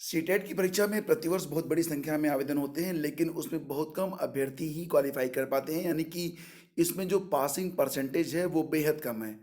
CTET की परीक्षा में प्रतिवर्ष बहुत बड़ी संख्या में आवेदन होते हैं, लेकिन उसमें बहुत कम अभ्यर्थी ही क्वालिफाई कर पाते हैं, यानी कि इसमें जो पासिंग परसेंटेज है वो बेहद कम है।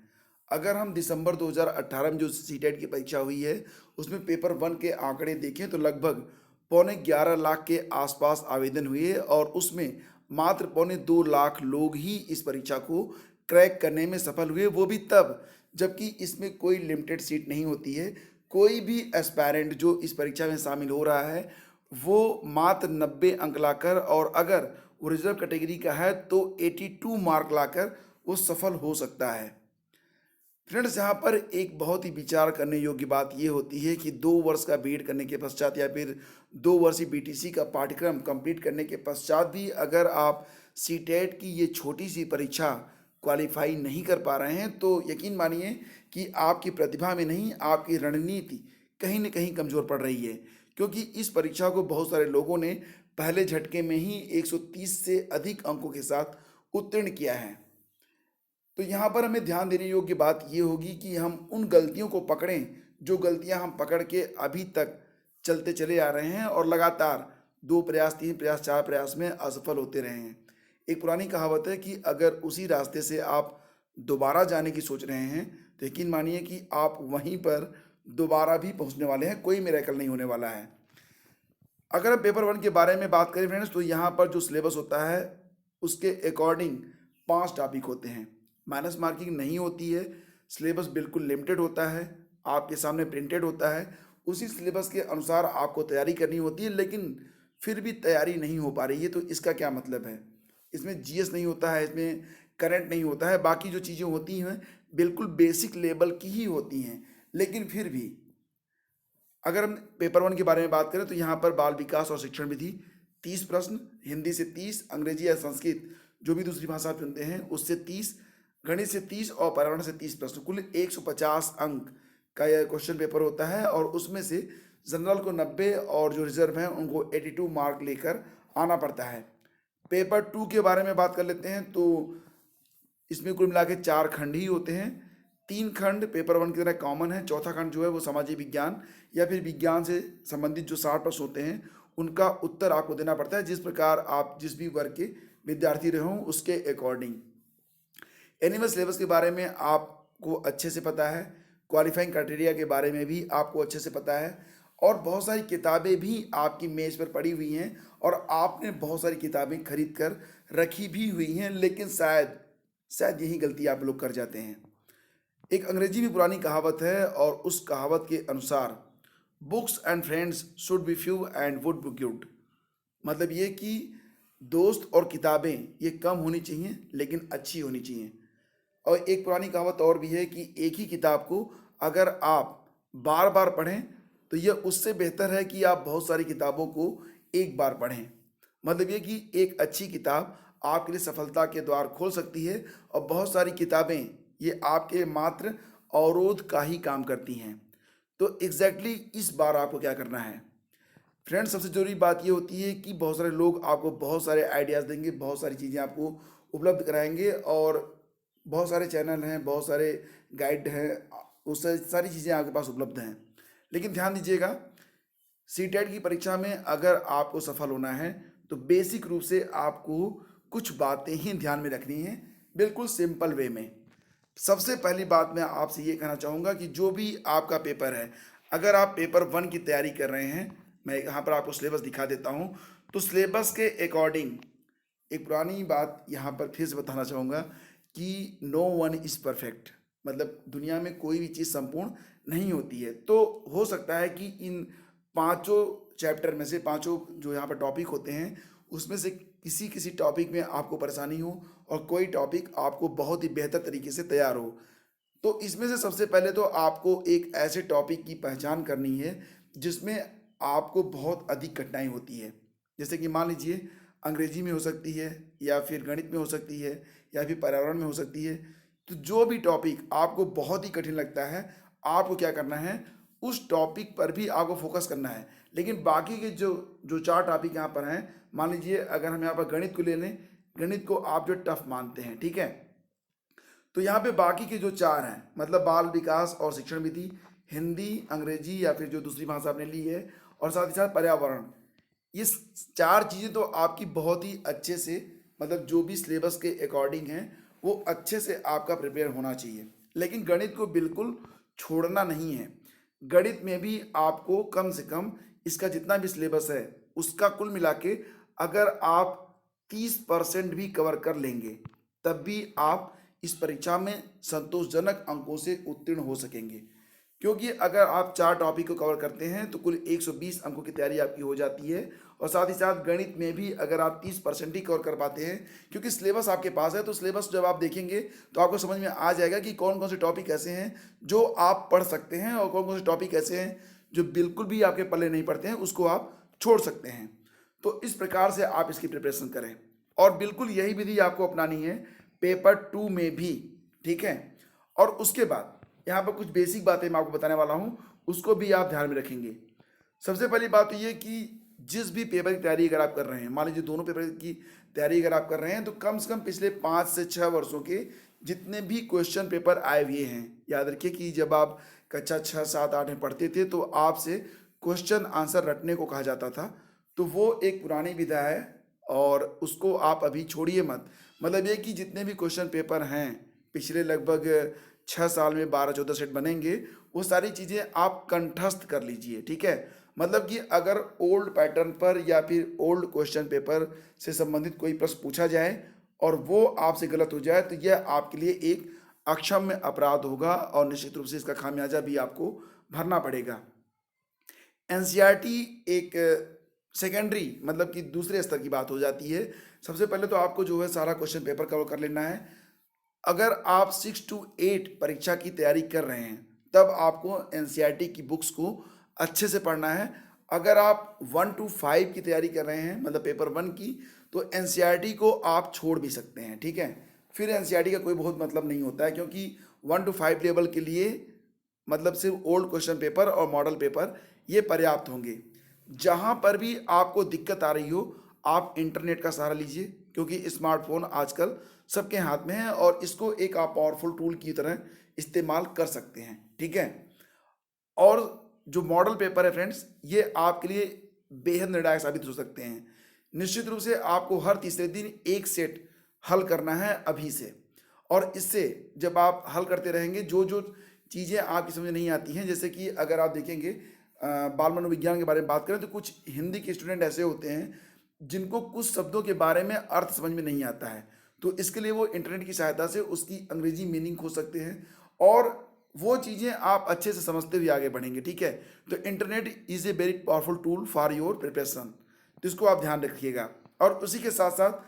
अगर हम दिसंबर 2018 में जो सीटेट की परीक्षा हुई है, उसमें पेपर वन के आंकड़े देखें तो लगभग पौने 11 लाख के आसपास आवेदन हुए और उसमें मात्र पौने 2 लाख लोग ही इस परीक्षा को क्रैक करने में सफल हुए, वो भी तब जबकि इसमें कोई लिमिटेड सीट नहीं होती है। कोई भी एस्पायरेंट जो इस परीक्षा में शामिल हो रहा है, वो मात्र 90 अंक लाकर, और अगर वो रिजर्व कैटेगरी का है तो 82 मार्क लाकर वो सफल हो सकता है। फ्रेंड्स, यहाँ पर एक बहुत ही विचार करने योग्य बात ये होती है कि 2 वर्ष का बीएड करने के पश्चात या फिर 2 वर्षीय बीटीसी का पाठ्यक्रम कंप्लीट करने के पश्चात भी अगर आप सीटेट की ये छोटी सी परीक्षा क्वालिफाई नहीं कर पा रहे हैं, तो यकीन मानिए कि आपकी प्रतिभा में नहीं, आपकी रणनीति कहीं न कहीं कमज़ोर पड़ रही है। क्योंकि इस परीक्षा को बहुत सारे लोगों ने पहले झटके में ही 130 से अधिक अंकों के साथ उत्तीर्ण किया है। तो यहाँ पर हमें ध्यान देने योग्य बात ये होगी कि हम उन गलतियों को पकड़ें, जो गलतियाँ हम पकड़ के अभी तक चलते चले आ रहे हैं और लगातार 2 प्रयास, 3 प्रयास, 4 प्रयास में असफल होते रहे हैं। एक पुरानी कहावत है कि अगर उसी रास्ते से आप दोबारा जाने की सोच रहे हैं, तो यकीन मानिए कि आप वहीं पर दोबारा भी पहुँचने वाले हैं, कोई मिरेकल नहीं होने वाला है। अगर हम पेपर वन के बारे में बात करें फ्रेंड्स, तो यहाँ पर जो सिलेबस होता है उसके अकॉर्डिंग 5 टॉपिक होते हैं। माइनस मार्किंग नहीं होती है, सिलेबस बिल्कुल लिमिटेड होता है, आपके सामने प्रिंटेड होता है, उसी सिलेबस के अनुसार आपको तैयारी करनी होती है, लेकिन फिर भी तैयारी नहीं हो पा रही है, तो इसका क्या मतलब है? इसमें जीएस नहीं होता है, इसमें करंट नहीं होता है, बाकी जो चीज़ें होती हैं बिल्कुल बेसिक लेवल की ही होती हैं, लेकिन फिर भी अगर हम पेपर वन के बारे में बात करें तो यहाँ पर बाल विकास और शिक्षण विधि 30 प्रश्न, हिंदी से 30, अंग्रेजी या संस्कृत जो भी दूसरी भाषा आप चुनते हैं उससे 30, गणित से 30 और पर्यावरण से 30 प्रश्न, कुल 150 अंक का यह क्वेश्चन पेपर होता है और उसमें से जनरल को 90 और जो रिजर्व हैं उनको 82 मार्क लेकर आना पड़ता है। पेपर टू के बारे में बात कर लेते हैं तो इसमें कुल मिला के 4 खंड ही होते हैं। 3 खंड पेपर वन की तरह कॉमन है, चौथा खंड जो है वो सामाजिक विज्ञान या फिर विज्ञान से संबंधित जो 60 प्रश्न होते हैं उनका उत्तर आपको देना पड़ता है, जिस प्रकार आप जिस भी वर्ग के विद्यार्थी रहे हों उसके अकॉर्डिंग। एनिमल सिलेबस के बारे में आपको अच्छे से पता है, क्वालिफाइंग क्राइटेरिया के बारे में भी आपको अच्छे से पता है, और बहुत सारी किताबें भी आपकी मेज़ पर पड़ी हुई हैं और आपने बहुत सारी किताबें खरीद कर रखी भी हुई हैं, लेकिन शायद शायद यही गलती आप लोग कर जाते हैं। एक अंग्रेजी में पुरानी कहावत है और उस कहावत के अनुसार books and friends should be few and would be good. मतलब ये कि दोस्त और किताबें ये कम होनी चाहिए लेकिन अच्छी होनी चाहिए। और एक पुरानी कहावत और भी है कि एक ही किताब को अगर आप बार बार पढ़ें तो यह उससे बेहतर है कि आप बहुत सारी किताबों को एक बार पढ़ें। मतलब ये कि एक अच्छी किताब आपके लिए सफलता के द्वार खोल सकती है और बहुत सारी किताबें ये आपके मात्र अवरोध का ही काम करती हैं। तो एग्जैक्टली इस बार आपको क्या करना है फ्रेंड्स? सबसे ज़रूरी बात ये होती है कि बहुत सारे लोग आपको बहुत सारे आइडियाज़ देंगे, बहुत सारी चीज़ें आपको उपलब्ध कराएंगे और बहुत सारे चैनल हैं, बहुत सारे गाइड हैं, उस सारी चीज़ें आपके पास उपलब्ध हैं। लेकिन ध्यान दीजिएगा, सीटेट की परीक्षा में अगर आपको सफल होना है तो बेसिक रूप से आपको कुछ बातें ही ध्यान में रखनी हैं, बिल्कुल सिंपल वे में। सबसे पहली बात मैं आपसे ये कहना चाहूँगा कि जो भी आपका पेपर है, अगर आप पेपर वन की तैयारी कर रहे हैं, मैं यहाँ पर आपको सिलेबस दिखा देता हूँ, तो सिलेबस के अकॉर्डिंग एक पुरानी बात यहाँ पर फिर से बताना चाहूँगा कि नो वन इज़ परफेक्ट। मतलब दुनिया में कोई भी चीज़ संपूर्ण नहीं होती है। तो हो सकता है कि इन पांचों चैप्टर में से, पांचों जो यहाँ पर टॉपिक होते हैं उसमें से किसी किसी टॉपिक में आपको परेशानी हो और कोई टॉपिक आपको बहुत ही बेहतर तरीके से तैयार हो। तो इसमें से सबसे पहले तो आपको एक ऐसे टॉपिक की पहचान करनी है जिसमें आपको बहुत अधिक कठिनाई होती है। जैसे कि मान लीजिए अंग्रेजी में हो सकती है, या फिर गणित में हो सकती है, या फिर पर्यावरण में हो सकती है। तो जो भी टॉपिक आपको बहुत ही कठिन लगता है, आपको क्या करना है, उस टॉपिक पर भी आपको फोकस करना है। लेकिन बाकी के जो जो 4 टॉपिक यहाँ पर हैं, मान लीजिए अगर हम यहाँ पर गणित को ले लें, गणित को आप जो टफ मानते हैं, ठीक है, तो यहाँ पे बाकी के जो 4 हैं, मतलब बाल विकास और शिक्षण विधि, हिंदी, अंग्रेजी या फिर जो दूसरी भाषा आपने ली है, और साथ ही साथ पर्यावरण। ये 4 चीज़ें तो आपकी बहुत ही अच्छे से, मतलब जो भी सिलेबस के अकॉर्डिंग हैं, वो अच्छे से आपका प्रिपेयर होना चाहिए। लेकिन गणित को बिल्कुल छोड़ना नहीं है। गणित में भी आपको कम से कम इसका जितना भी सिलेबस है, उसका कुल मिला के अगर आप 30% भी कवर कर लेंगे, तब भी आप इस परीक्षा में संतोषजनक अंकों से उत्तीर्ण हो सकेंगे। क्योंकि अगर आप 4 टॉपिक को कवर करते हैं तो कुल 120 अंकों की तैयारी आपकी हो जाती है। और साथ ही साथ गणित में भी अगर आप 30% ही कवर कर पाते हैं, क्योंकि सिलेबस आपके पास है, तो सिलेबस जब आप देखेंगे तो आपको समझ में आ जाएगा कि कौन कौन से टॉपिक ऐसे हैं जो आप पढ़ सकते हैं और कौन कौन से टॉपिक ऐसे हैं जो बिल्कुल भी आपके पल्ले नहीं पड़ते हैं, उसको आप छोड़ सकते हैं। तो इस प्रकार से आप इसकी प्रिपरेशन करें और बिल्कुल यही विधि आपको अपनानी है पेपर 2 में भी, ठीक है। और उसके बाद यहाँ पर कुछ बेसिक बातें मैं आपको बताने वाला हूँ, उसको भी आप ध्यान में रखेंगे। सबसे पहली बात तो ये कि जिस भी पेपर की तैयारी अगर आप कर रहे हैं, मान लीजिए दोनों पेपर की तैयारी अगर आप कर रहे हैं, तो कम से कम पिछले 5 से 6 वर्षों के जितने भी क्वेश्चन पेपर आए हुए हैं, याद रखिए कि जब आप कक्षा 6, 7, 8 में पढ़ते थे तो आपसे क्वेश्चन आंसर रटने को कहा जाता था। तो वो एक पुरानी विधा है और उसको आप अभी छोड़िए मत। मतलब ये कि जितने भी क्वेश्चन पेपर हैं पिछले लगभग 6 साल में 12-14 सेट बनेंगे, वो सारी चीज़ें आप कंठस्थ कर लीजिए, ठीक है। मतलब कि अगर ओल्ड पैटर्न पर या फिर ओल्ड क्वेश्चन पेपर से संबंधित कोई प्रश्न पूछा जाए और वो आपसे गलत हो जाए, तो यह आपके लिए एक अक्षम्य अपराध होगा और निश्चित रूप से इसका खामियाजा भी आपको भरना पड़ेगा। एनसीईआरटी एक सेकेंडरी, मतलब कि दूसरे स्तर की बात हो जाती है। सबसे पहले तो आपको जो है सारा क्वेश्चन पेपर कवर कर लेना है। अगर आप 6 to 8 परीक्षा की तैयारी कर रहे हैं, तब आपको एनसीईआरटी की बुक्स को अच्छे से पढ़ना है। अगर आप 1 to 5 की तैयारी कर रहे हैं, मतलब पेपर 1 की, तो एनसीईआरटी को आप छोड़ भी सकते हैं, ठीक है। फिर एनसीईआरटी का कोई बहुत मतलब नहीं होता है, क्योंकि 1 to 5 लेवल के लिए मतलब सिर्फ ओल्ड क्वेश्चन पेपर और मॉडल पेपर ये पर्याप्त होंगे। जहाँ पर भी आपको दिक्कत आ रही हो, आप इंटरनेट का सहारा लीजिए, क्योंकि स्मार्टफोन आजकल सबके हाथ में है और इसको एक आप पावरफुल टूल की तरह इस्तेमाल कर सकते हैं, ठीक है। और जो मॉडल पेपर है फ्रेंड्स, ये आपके लिए बेहद निर्णायक साबित हो सकते हैं। निश्चित रूप से आपको हर तीसरे दिन एक सेट हल करना है अभी से, और इससे जब आप हल करते रहेंगे, जो जो चीज़ें आपकी समझ नहीं आती हैं, जैसे कि अगर आप देखेंगे बाल मनोविज्ञान के बारे में बात करें, तो कुछ हिंदी के स्टूडेंट ऐसे होते हैं जिनको कुछ शब्दों के बारे में अर्थ समझ में नहीं आता है, तो इसके लिए वो इंटरनेट की सहायता से उसकी अंग्रेजी मीनिंग खोज सकते हैं और वो चीज़ें आप अच्छे से समझते हुए आगे बढ़ेंगे, ठीक है। तो internet is a very powerful tool for your preparation, तो इसको आप ध्यान रखिएगा। और उसी के साथ साथ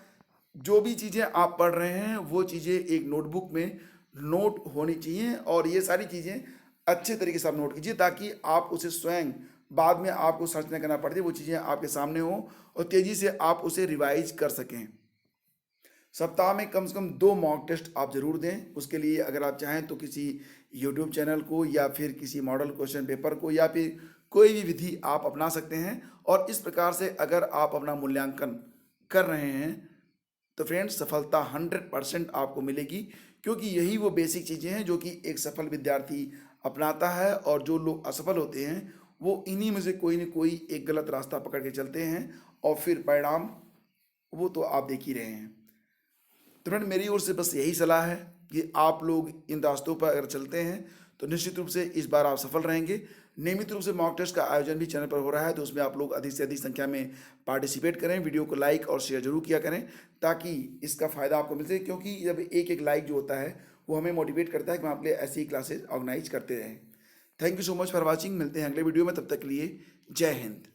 जो भी चीज़ें आप पढ़ रहे हैं, वो चीज़ें एक नोटबुक में नोट होनी चाहिए और ये सारी चीज़ें अच्छे तरीके से आप नोट कीजिए, ताकि आप उसे स्वयं बाद में आपको सर्च नहीं करना पड़ती, वो चीज़ें आपके सामने हो और तेज़ी से आप उसे रिवाइज कर सकें। सप्ताह में कम से कम 2 मॉक टेस्ट आप ज़रूर दें। उसके लिए अगर आप चाहें तो किसी यूट्यूब चैनल को या फिर किसी मॉडल क्वेश्चन पेपर को या फिर कोई भी विधि आप अपना सकते हैं। और इस प्रकार से अगर आप अपना मूल्यांकन कर रहे हैं, तो फ्रेंड्स सफलता 100% आपको मिलेगी, क्योंकि यही वो बेसिक चीज़ें हैं जो कि एक सफल विद्यार्थी अपनाता है। और जो लोग असफल होते हैं, वो इन्हीं में से कोई न कोई एक गलत रास्ता पकड़ के चलते हैं और फिर परिणाम वो तो आप देख ही रहे हैं। तो फ्रेंड, मेरी ओर से बस यही सलाह है कि आप लोग इन रास्तों पर अगर चलते हैं तो निश्चित रूप से इस बार आप सफल रहेंगे। नियमित रूप से मॉक टेस्ट का आयोजन भी चैनल पर हो रहा है, तो उसमें आप लोग अधिक से अधिक संख्या में पार्टिसिपेट करें। वीडियो को लाइक और शेयर जरूर किया करें, ताकि इसका फ़ायदा आपको मिल सके, क्योंकि जब एक एक लाइक जो होता है वो हमें मोटिवेट करता है कि हम आपके लिए ऐसी ही क्लासेज ऑर्गेनाइज करते रहें। Thank you so much for watching. मिलते हैं अगले वीडियो में, तब तक के लिए जय हिंद।